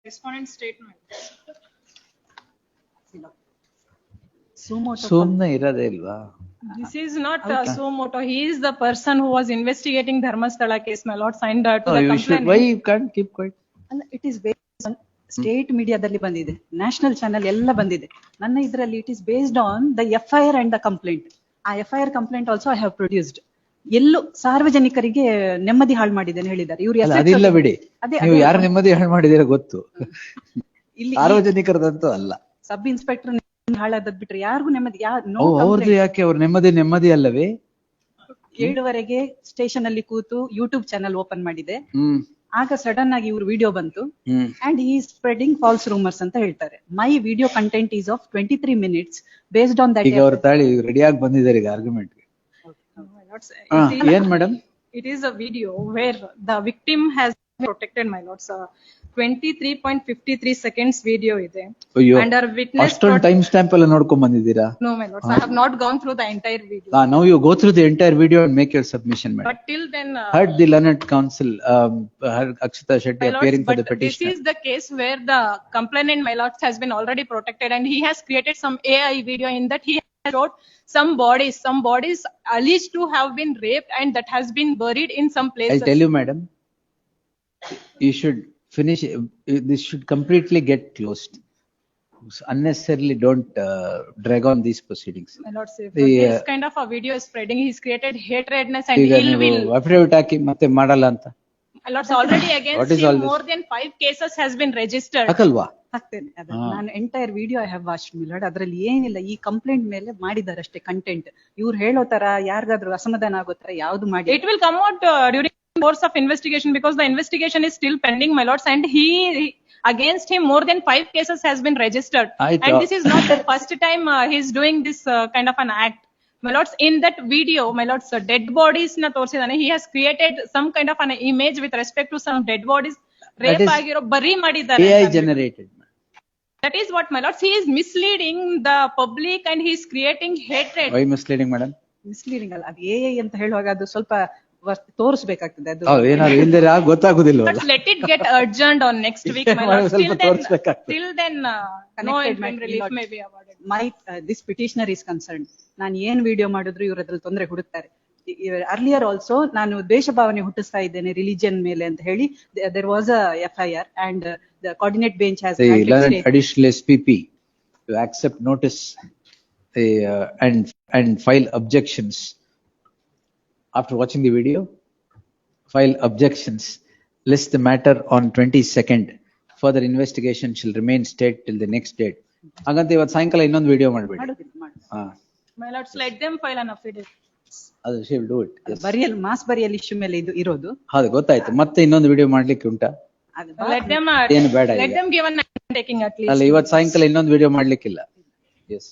Respondent statement. ಸುಮ್ನೆ ಇರೋದೇ ಇಲ್ವಾ? This is not Sumoto. He is the person who was investigating Dharmasthala case, my lord, signed to the complaint. Why you can't keep quiet? It is based on state media dalli bandide, national channel ella bandide. Nanna idralli it is based on the FIR and the complaint. FIR complaint also I have produced. ಎಲ್ಲೂ ಸಾರ್ವಜನಿಕರಿಗೆ ನೆಮ್ಮದಿ ಹಾಳು ಮಾಡಿದ್ದೇನೆ ಹೇಳಿದ್ದಾರೆ ಇವರು. ಅದಿಲ್ಲ ಬಿಡಿ, ನೀವು ಯಾರು ನೆಮ್ಮದಿ ಹಾಳು ಮಾಡಿದಿರ ಗೊತ್ತು, ಸಾರ್ವಜನಿಕರದಂತೂ ಅಲ್ಲ. ಸಬ್ ಇನ್ಸ್ಪೆಕ್ಟರ್ ಹಾಳಾದದ್ ಬಿಟ್ರೆ ಯಾರಿಗೂ ನೆಮ್ಮದಿ. ಅವ್ರದ್ದು ಯಾಕೆ? ಅವ್ರ ನೆಮ್ಮದಿ ಅಲ್ಲವೇ? 7:30 ಸ್ಟೇಷನ್ ಅಲ್ಲಿ ಕೂತು ಯೂಟ್ಯೂಬ್ ಚಾನಲ್ ಓಪನ್ ಮಾಡಿದೆ. ಆಗ ಸಡನ್ ಆಗಿ ಇವ್ರ ವಿಡಿಯೋ ಬಂತು and he is spreading false rumors ಅಂತ ಹೇಳ್ತಾರೆ. My video content is of 23 minutes based on that. ಈಗ ಅವ್ರ ತಾಳಿ ರೆಡಿ ಆಗಿ ಬಂದಿದ್ದಾರೆ ಈಗ ಆರ್ಗ್ಯುಮೆಂಟ್ ಗೆ. ಏನ್ madam? It is a video where the victim has been protected, my lords. 23.53 seconds video ಇದೆ. And our witness ಅಷ್ಟೊಂದು ಟೈಮ್ ಸ್ಟಾಂಪ್ ಎಲ್ಲ ನೋಡ್ಕೊಂಡ್ ಬಂದಿದ್ದೀರಾ? No, my lords, I have not gone through the entire video. Now you go through the entire video and make your submission, madam. But till then, heard the learned counsel Akshita Shetty appearing for the petition. This is the case where the complainant, my lords, has been already protected and he has created some AI video in that he wrote some bodies alleged to have been raped and that has been buried in some places. I tell you, madam, you should finish. This should completely get closed. Unnecessarily don't drag on these proceedings. My lord, this kind of a video is spreading. He's created hatredness and ill will. Affidavit haki matte madala anta. My lords, already against him more than 5 cases has been registered. Akalwa? ಹಾಕ್ತೇನೆ. ನಾನು entire video I have watched milord. ಅದ್ರಲ್ಲಿ ಏನಿಲ್ಲ, ಈ complaint ಮೇಲೆ ಮಾಡಿದ್ದಾರೆ ಅಷ್ಟೇ content. ಇವ್ರು ಹೇಳೋ ತರ ಯಾರಿಗಾದ್ರೂ ಅಸಮಾಧಾನ ಆಗೋ ತರ ಯಾವ್ದು ಮಾಡಿ. It will come out during the course of investigation because the investigation is still pending, my lords, and against him more than 5 cases has been registered. And this is not the first time he is doing this kind of an act. My lords, in that video, my lords, dead bodies na torsidane. He has created some kind of an image with respect to some dead bodies. Rape agiro bari madidare. AI generated. That is what, my lords, he is misleading the public and he is creating hatred. Why misleading, madam? Misleading ಅಲ್ಲ, ಅದು AI ಅಂತ ಹೇಳುವಾಗ ಅದು ಸ್ವಲ್ಪ ತೋರಿಸಬೇಕಾಗ್ತದೆ. ಅದು ಏನಾದ್ರು ಇಲ್ದಿರ ಗೊತ್ತಾಗುದಿಲ್ಲ. But let it get urgent on next week, my lords. Till then no relief may be awarded. This petitioner is concerned. ನಾನು ಏನ್ ವಿಡಿಯೋ ಮಾಡಿದ್ರು ಇವರು ಅದ್ರಲ್ಲಿ ತೊಂದರೆ ಹುಡುಕ್ತಾರೆ. ಅರ್ಲಿಯರ್ ಆಲ್ಸೋ ನಾನು ದ್ವೇಷ ಭಾವನೆ ಹುಟ್ಟಿಸ್ತಾ ಇದ್ದೇನೆ ರಿಲಿಜಿಯನ್ ಮೇಲೆ ಅಂತ ಹೇಳಿ there was a FIR and the coordinate bench has additional SPP to accept notice and file objections. After watching the video, file objections, list the matter on 22nd. Further investigation shall remain state till the next date. ಹಾಗಂತ ಇವತ್ತು ಸಾಯಂಕಾಲ ಇನ್ನೊಂದು video ಮಾಡಬೇಡಿ. My lords, let them file an affidavit. ಅದು she will do it. Burial mass burial issue ಮೇಲೆ ಇದು ಇರೋದು. ಹೌದು, ಗೊತ್ತಾಯ್ತು. ಮತ್ತೆ ಇನ್ನೊಂದು ವಿಡಿಯೋ ಮಾಡ್ಲಿಕ್ಕೆ ಉಂಟಾ? Let them ಏನು ಬೇಡ, let them give an undertaking at least. ಅಲ್ಲ, ಇವತ್ತು ಸಾಯಂಕಾಲ ಇನ್ನೊಂದು ವಿಡಿಯೋ ಮಾಡ್ಲಿಕ್ಕಿಲ್ಲ. Yes.